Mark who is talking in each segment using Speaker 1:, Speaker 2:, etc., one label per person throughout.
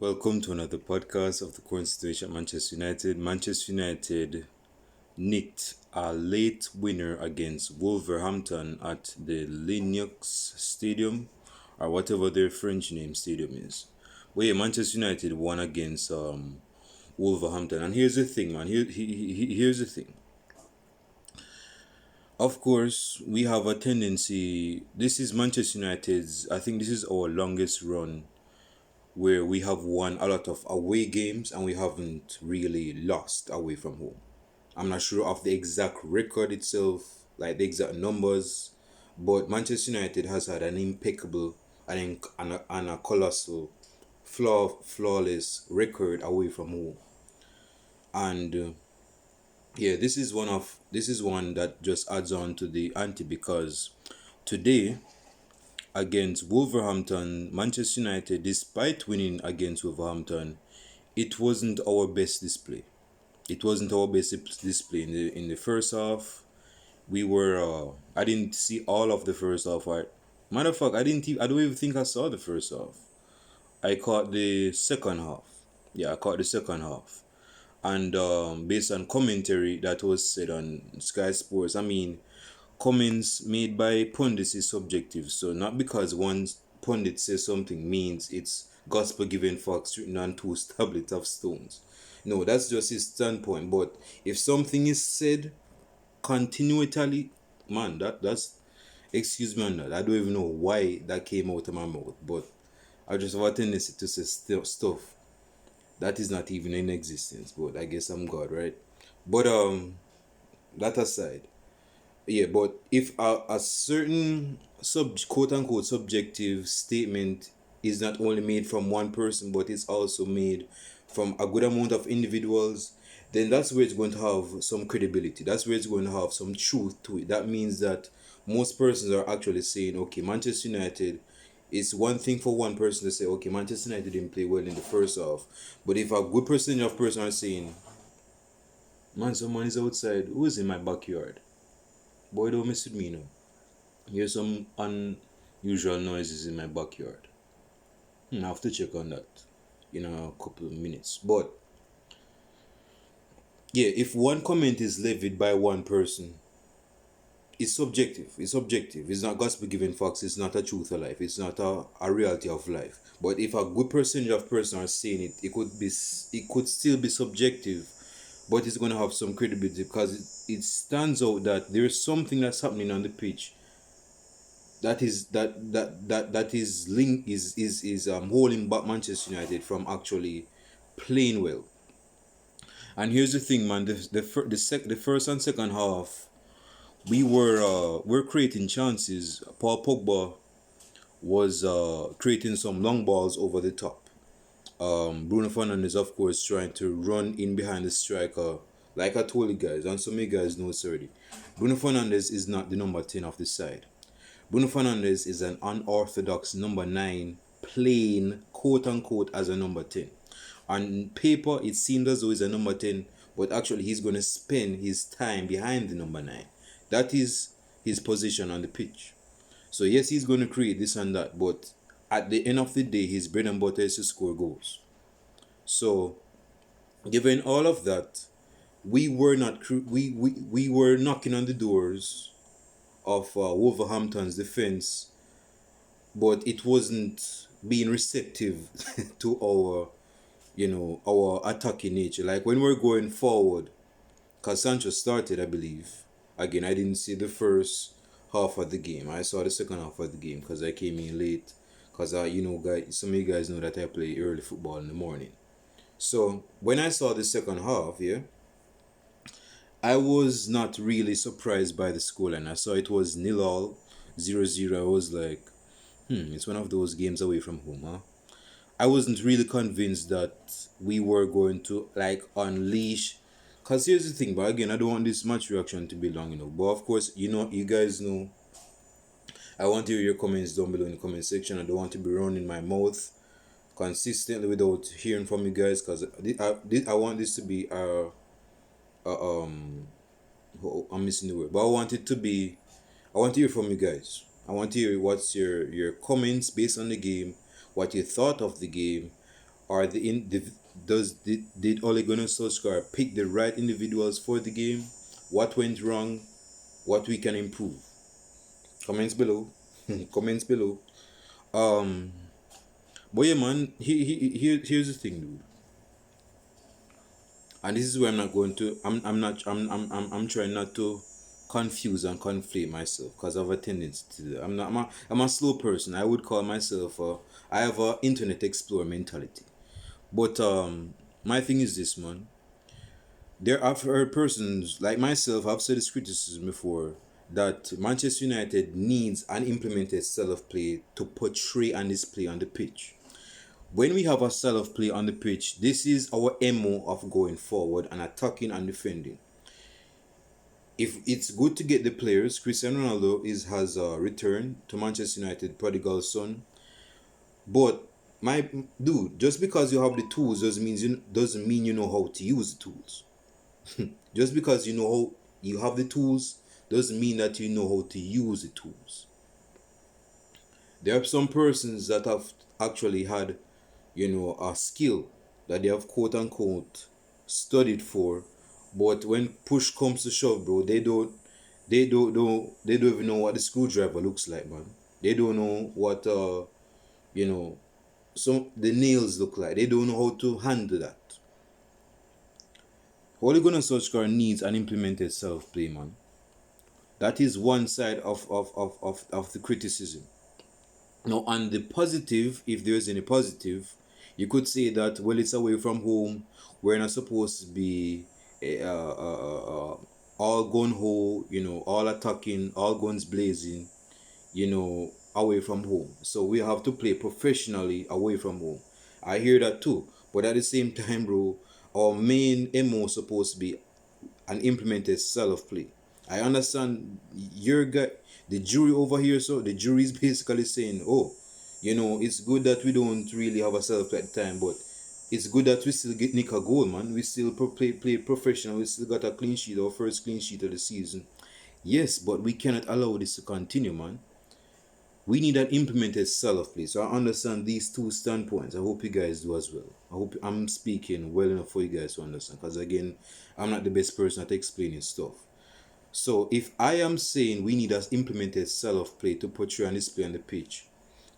Speaker 1: Welcome to another podcast of the current situation at Manchester United. Manchester United nicked a late winner against Wolverhampton at the Linux Stadium, or whatever their French name stadium is. Well, yeah, Manchester United won against Wolverhampton, and here's the thing, man. Here's the thing. Of course, we have a tendency. This is Manchester United's. I think this is our longest run where we have won a lot of away games and we haven't really lost away from home. I'm not sure of the exact record itself, like the exact numbers, but Manchester United has had an impeccable and a colossal, flawless record away from home. And yeah, this is one that just adds on to the ante because today against Wolverhampton, Manchester United, despite winning against Wolverhampton, it wasn't our best display. It wasn't our best display in the first half. We were I didn't see all of the first half. Matter of fact, I don't even think I saw the first half. I caught the second half. Yeah, I caught the second half. And based on commentary that was said on Sky Sports, I mean, comments made by pundits is subjective. So not because one pundit says something means it's gospel given facts written on two tablets of stones. No, that's just his standpoint. But if something is said continually, man, that's excuse me on that. I don't even know why that came out of my mouth, but I just have a tendency to say stuff that is not even in existence. But I guess I'm God, right? But that aside, yeah, but if a certain quote unquote subjective statement is not only made from one person but it's also made from a good amount of individuals, then that's where it's going to have some credibility. That's where it's going to have some truth to it. That means that most persons are actually saying, okay, Manchester United, it's one thing for one person to say, okay, Manchester United didn't play well in the first half. But if a good percentage of person are saying, man, someone is outside, who is in my backyard? Boy, don't mess with me now. Here's some unusual noises in my backyard. I have to check on that in a couple of minutes. But yeah, if one comment is levied by one person, it's subjective. It's subjective. It's not gospel given facts. It's not a truth of life. It's not a reality of life. But if a good percentage of person are saying it, it could still be subjective, but it's going to have some credibility because it stands out that there's something that's happening on the pitch that is link is holding back Manchester United from actually playing well. And here's the thing, man. The first and second half, we're creating chances. Paul Pogba was creating some long balls over the top. Bruno Fernandes, of course, trying to run in behind the striker. Like I told you guys, and some of you guys know this already. Bruno Fernandes is not the number 10 of the side. Bruno Fernandes is an unorthodox number 9, playing quote unquote as a number 10. On paper, it seems as though he's a number 10, but actually he's going to spend his time behind the number 9. That is his position on the pitch. So yes, he's going to create this and that, but at the end of the day, his bread and butter is to score goals. So, given all of that, we were knocking on the doors of Wolverhampton's defense, but it wasn't being receptive to our attacking nature. Like when we're going forward, because Sancho started, I believe. Again, I didn't see the first half of the game. I saw the second half of the game because I came in late. Because guys, some of you guys know that I play early football in the morning. So when I saw the second half, yeah, I was not really surprised by the scoreline. I saw it was 0-0, 0-0. I was like, it's one of those games away from home, huh? I wasn't really convinced that we were going to like unleash. Cause here's the thing, but again, I don't want this match reaction to be long, But of course, you guys know. I want to hear your comments down below in the comment section. I don't want to be running my mouth consistently without hearing from you guys, cause I want this to be I'm missing the word, but I want to hear from you guys. I want to hear what's your comments based on the game, what you thought of the game, Are did Ole Gunnar Solskjaer pick the right individuals for the game? What went wrong? What we can improve? Comments below. Comments below. Um, but yeah, man. Here's the thing, dude. And this is where I'm not going to. I'm not. I'm trying not to confuse and conflate myself because I have a tendency to do that. I'm not. I'm a slow person. I would call myself. I have a internet explorer mentality. But my thing is this, man. There are persons like myself. I've said this criticism before that Manchester United needs an implemented style of play to portray and display on the pitch. When we have a style of play on the pitch, this is our MO of going forward and attacking and defending. If it's good to get the players, Cristiano Ronaldo has returned to Manchester United, prodigal son. But my dude, just because you have the tools doesn't mean you know how to use the tools. Just because you know how you have the tools doesn't mean that you know how to use the tools. There are some persons that have actually had, a skill that they have quote unquote studied for, but when push comes to shove, bro, they don't even know what the screwdriver looks like, man. They don't know what some the nails look like. They don't know how to handle that. Ole Gunnar Solskjaer needs an implemented self-play, man. That is one side of the criticism. Now, on the positive, if there is any positive, you could say that, well, it's away from home. We're not supposed to be all gun-ho, all attacking, all guns blazing, away from home. So we have to play professionally away from home. I hear that too. But at the same time, bro, our main MO is supposed to be an implemented style of play. I understand your guy, the jury over here, so the jury is basically saying, oh, it's good that we don't really have a self at the time, but it's good that we still get nick a goal, man. We still play professional. We still got a clean sheet, our first clean sheet of the season. Yes, but we cannot allow this to continue, man. We need an implemented style of play. So I understand these two standpoints. I hope you guys do as well. I hope I'm speaking well enough for you guys to understand. Because again, I'm not the best person at explaining stuff. So if I am saying we need an implemented style of play to portray and display on the pitch,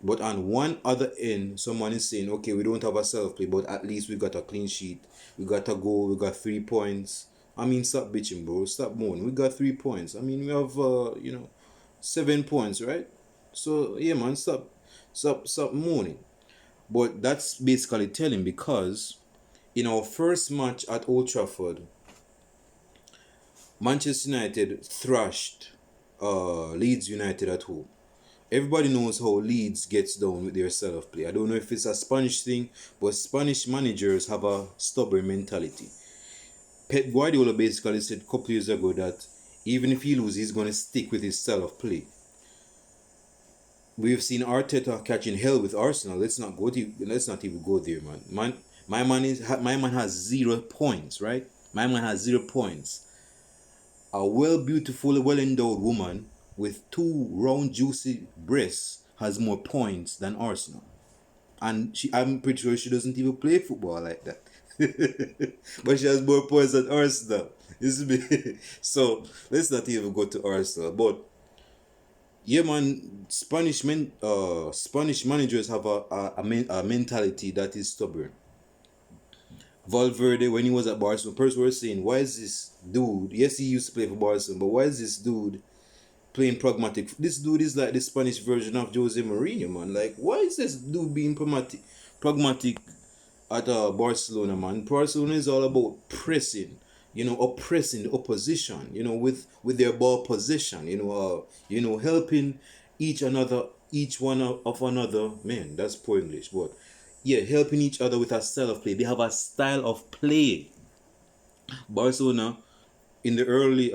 Speaker 1: but on one other end, someone is saying, okay, we don't have a style of play, but at least we got a clean sheet, we got a goal, we got 3 points. I mean, stop bitching, bro. Stop moaning. We got 3 points. I mean, we have 7 points, right? So yeah, man, stop moaning. But that's basically telling, because in our first match at Old Trafford, Manchester United thrashed Leeds United at home. Everybody knows how Leeds gets down with their style of play. I don't know if it's a Spanish thing, but Spanish managers have a stubborn mentality. Pep Guardiola basically said a couple years ago that even if he loses, he's going to stick with his style of play. We've seen Arteta catching hell with Arsenal. Let's not even go there, man. My man has 0 points, right? My man has 0 points. A beautiful, well-endowed woman with 2 round, juicy breasts has more points than Arsenal. And I'm pretty sure she doesn't even play football like that. But she has more points than Arsenal. So, let's not even go to Arsenal. But, yeah, man, Spanish managers have a mentality that is stubborn. Valverde, when he was at Barcelona, person were saying, why is this dude, yes, he used to play for Barcelona, but why is this dude playing pragmatic? This dude is like the Spanish version of Jose Mourinho, man. Like, why is this dude being pragmatic at Barcelona, man? Barcelona is all about pressing, oppressing the opposition, with their ball possession, helping each one of another. Man, that's poor English, but yeah, helping each other with a style of play. They have a style of play. Barcelona, in the early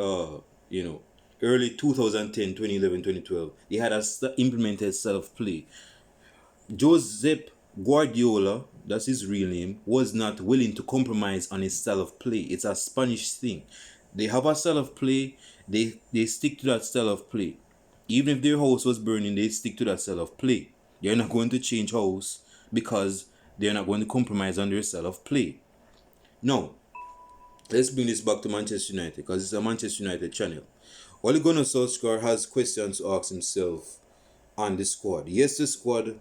Speaker 1: 2010, 2011, 2012, they had a implemented style of play. Josep Guardiola, that's his real name, was not willing to compromise on his style of play. It's a Spanish thing. They have a style of play. They stick to that style of play. Even if their house was burning, they stick to that style of play. They're not going to change house because They're not going to compromise on their style of play. Now, let's bring this back to Manchester United because it's a Manchester United channel. Ole Gunnar Solskjaer has questions to ask himself on the squad. Yes, the squad,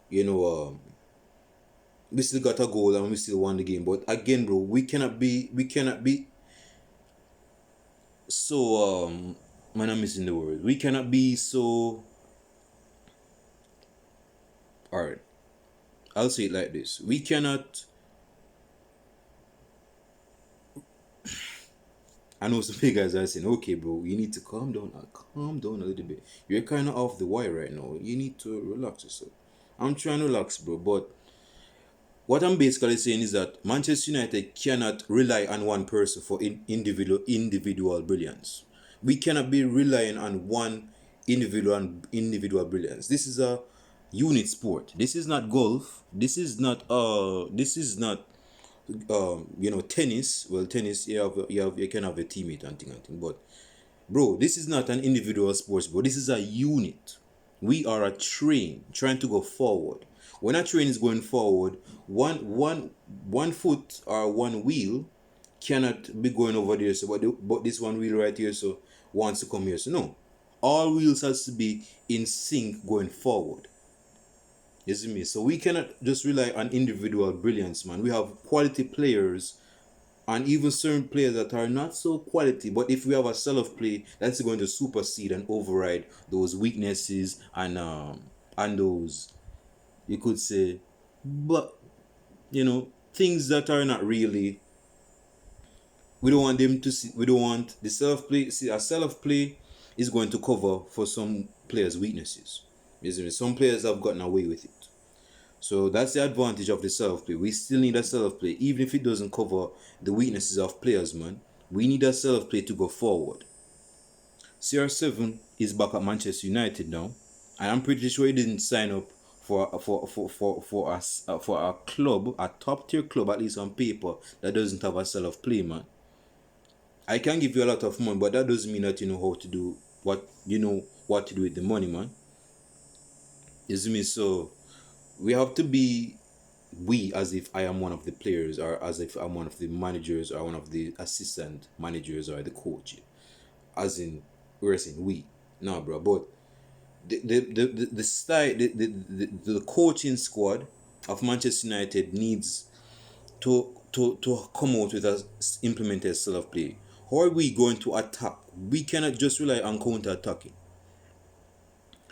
Speaker 1: you know, we still got a goal and we still won the game. But again, bro, we cannot be so man, I'm missing the word. We cannot be so. All right, I'll say it like this: we cannot. I know some big guys are saying, "Okay, bro, you need to calm down a little bit. You're kind of off the wire right now. You need to relax yourself." I'm trying to relax, bro, but what I'm basically saying is that Manchester United cannot rely on one person for individual brilliance. We cannot be relying on one individual brilliance. This is a unit sport. This is not golf. This is not tennis. Well, tennis you can have a teammate and thing, but bro, this is not an individual sport, bro. This is a unit. We are a train trying to go forward. When a train is going forward, one foot or one wheel cannot be going over there. So, but this one wheel right here so wants to come here. So no, all wheels has to be in sync going forward. You see me? So we cannot just rely on individual brilliance, man. We have quality players and even certain players that are not so quality, but if we have a style of play that's going to supersede and override those weaknesses and those, you could say, but things that are not really, we don't want them to see, we don't want the style of play. See, a style of play is going to cover for some players weaknesses. Isn't it? Some players have gotten away with it. So that's the advantage of the self play. We still need a self play, even if it doesn't cover the weaknesses of players, man. We need a self play to go forward. CR7 is back at Manchester United now, and I'm pretty sure he didn't sign up for a club, a top tier club, at least on paper, that doesn't have a self play, man. I can give you a lot of money, but that doesn't mean that you know how to do what to do with the money, man. You see me? So we have to be, we, as if I am one of the players, or as if I'm one of the managers, or one of the assistant managers, or the coach, as in we're saying we. No, bro, but the style, the coaching squad of Manchester United needs to come out with a implemented style of play. How are we going to attack? We cannot just rely on counter attacking.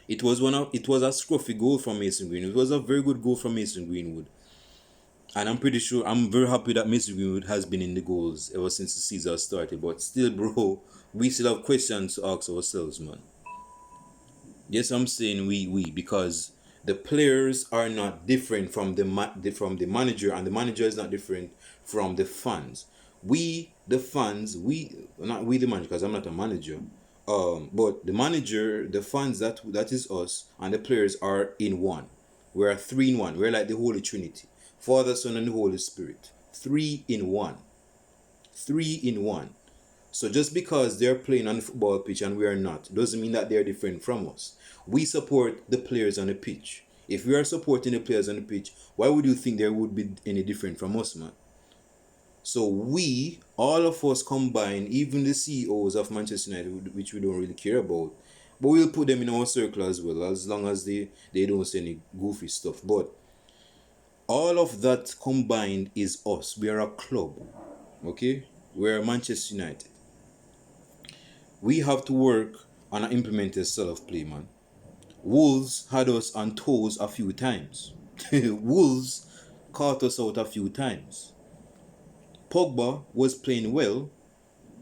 Speaker 1: It was a scruffy goal from Mason Greenwood. It was a very good goal from Mason Greenwood. And I'm very happy that Mason Greenwood has been in the goals ever since the season started. But still, bro, we still have questions to ask ourselves, man. Yes, I'm saying we because the players are not different from from the manager, and the manager is not different from the fans. We the fans, we not we the manager, because I'm not a manager. But the manager, the fans, that is us, and the players are in one. We're three in one. We're like the Holy Trinity, Father, Son, and the Holy Spirit. Three in one. Three in one. So just because they're playing on the football pitch and we are not, doesn't mean that they're different from us. We support the players on the pitch. If we are supporting the players on the pitch, why would you think there would be any different from us, man? So we, all of us combined, even the CEOs of Manchester United, which we don't really care about, but we'll put them in our circle as well, as long as they don't say any goofy stuff. But all of that combined is us. We are a club, okay? We're Manchester United. We have to work on an implemented style of play, man. Wolves had us on toes a few times. Wolves caught us out a few times. Pogba was playing well.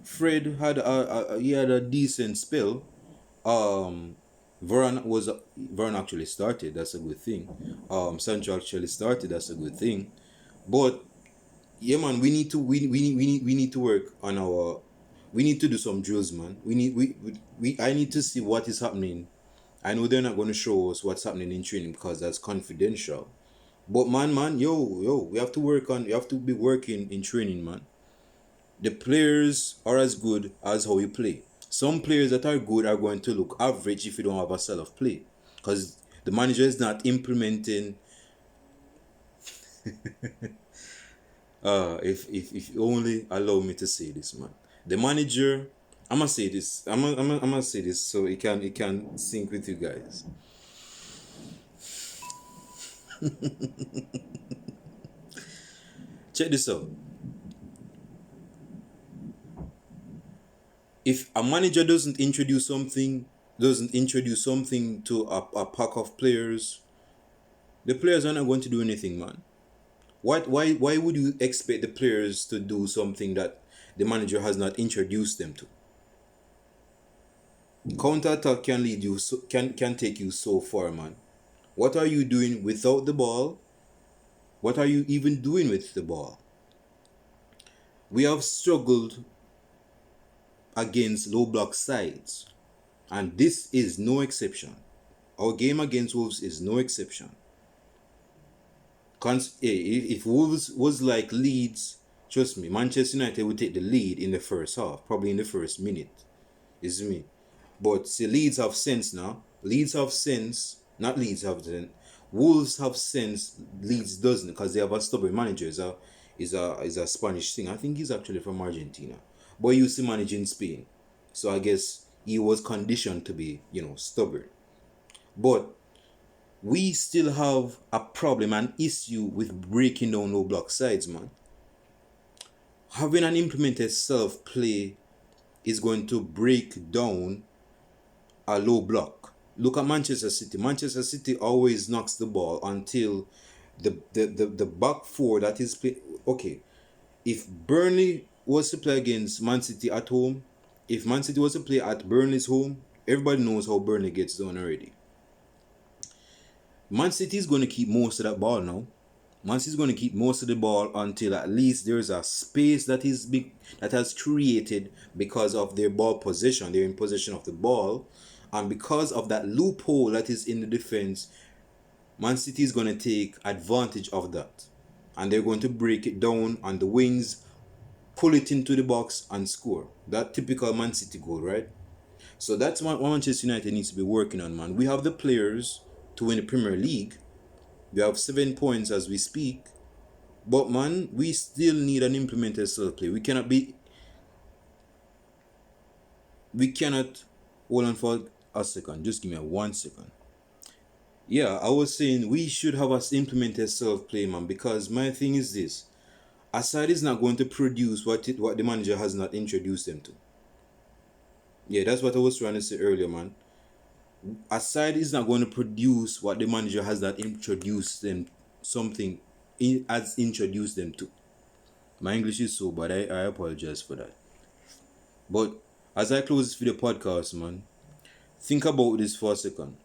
Speaker 1: Fred had a decent spell. Varane actually started. That's a good thing. Sancho actually started. That's a good thing. But yeah, man, we need to work on our. We need to do some drills, man. I need to see what is happening. I know they're not going to show us what's happening in training because that's confidential. But man, we have to work on. You have to be working in training, man. The players are as good as how you play. Some players that are good are going to look average if you don't have a style of play, because the manager is not implementing. If you only allow me to say this, man. The manager, I'm gonna say this. I'm gonna say this so it can sync with you guys. Check this out. If a manager doesn't introduce something to a pack of players, the players are not going to do anything, man. Why would you expect the players to do something that the manager has not introduced them to? Counter attack can lead you can take you so far, man. What are you doing without the ball? What are you even doing with the ball? We have struggled against low block sides, and this is no exception. Our game against Wolves is no exception. If Wolves was like Leeds, trust me, Manchester United would take the lead in the first half, probably in the first minute. Is me. But see, Leeds have sense now. Leeds have sense. Not Leeds have sense. Wolves have sense. Leeds doesn't because they have a stubborn manager. Is a Spanish thing. I think he's actually from Argentina, but he used to manage in Spain. So I guess he was conditioned to be, stubborn. But we still have a problem, an issue with breaking down low block sides, man. Having an implemented self play is going to break down a low block. Look at Manchester City. Manchester City always knocks the ball until the back four that is play. Okay, if Burnley was to play against Man City at home, if Man City was to play at Burnley's home, everybody knows how Burnley gets done already. Man City is going to keep most of that ball now. Man City is going to keep most of the ball until at least there's a space that has created because of their ball possession. They're in possession of the ball, and because of that loophole that is in the defense, Man City is going to take advantage of that, and they're going to break it down on the wings, pull it into the box, and score. That typical Man City goal, right? So that's what Manchester United needs to be working on, man. We have the players to win the Premier League. We have 7 points as we speak. But man, we still need an implemented style of play. We cannot hold on for a second. Just give me 1 second. Yeah, I was saying we should have an implemented style of play, man, because my thing is this. A side is not going to produce what the manager has not introduced them to. Yeah, that's what I was trying to say earlier, man. A side is not going to produce what the manager has not introduced them has introduced them to. My English is so bad. I apologize for that. But as I close this video podcast, man, think about this for a second.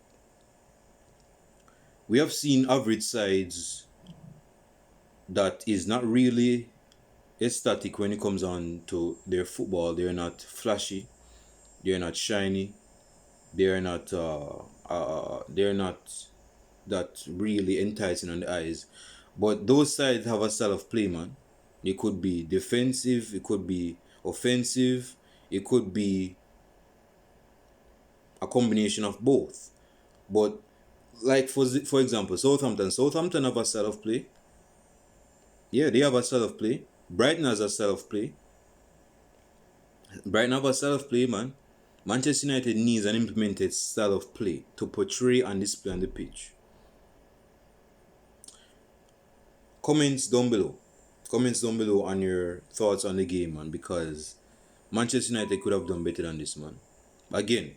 Speaker 1: We have seen average sides that is not really aesthetic when it comes on to their football. They're not flashy. They're not shiny. They're not that really enticing on the eyes. But those sides have a style of play, man. It could be defensive, it could be offensive, it could be a combination of both. But like for example, Southampton have a style of play. Yeah, they have a style of play. Brighton has a style of play. Brighton have a style of play, man. Manchester United needs an implemented style of play to portray and display on the pitch. Comments down below on your thoughts on the game, man, because Manchester United could have done better than this, man. Again,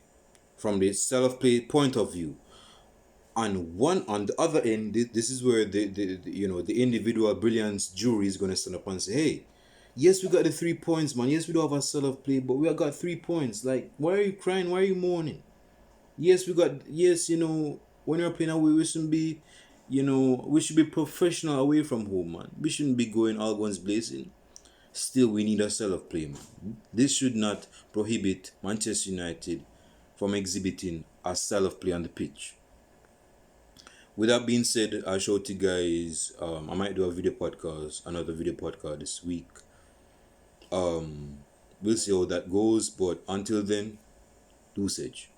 Speaker 1: from the style of play point of view, and one on the other end, this is where the individual brilliance jury is going to stand up and say, hey, yes, we got the 3 points, man. Yes, we don't have a style of play, but we have got 3 points. Like, why are you crying? Why are you mourning? Yes, when you're playing away, we should be professional away from home, man. We shouldn't be going all guns blazing. Still, we need a style of play, man. This should not prohibit Manchester United from exhibiting a style of play on the pitch. With that being said, I'll show you guys, I might do another video podcast this week. We'll see how that goes, but until then, do sage.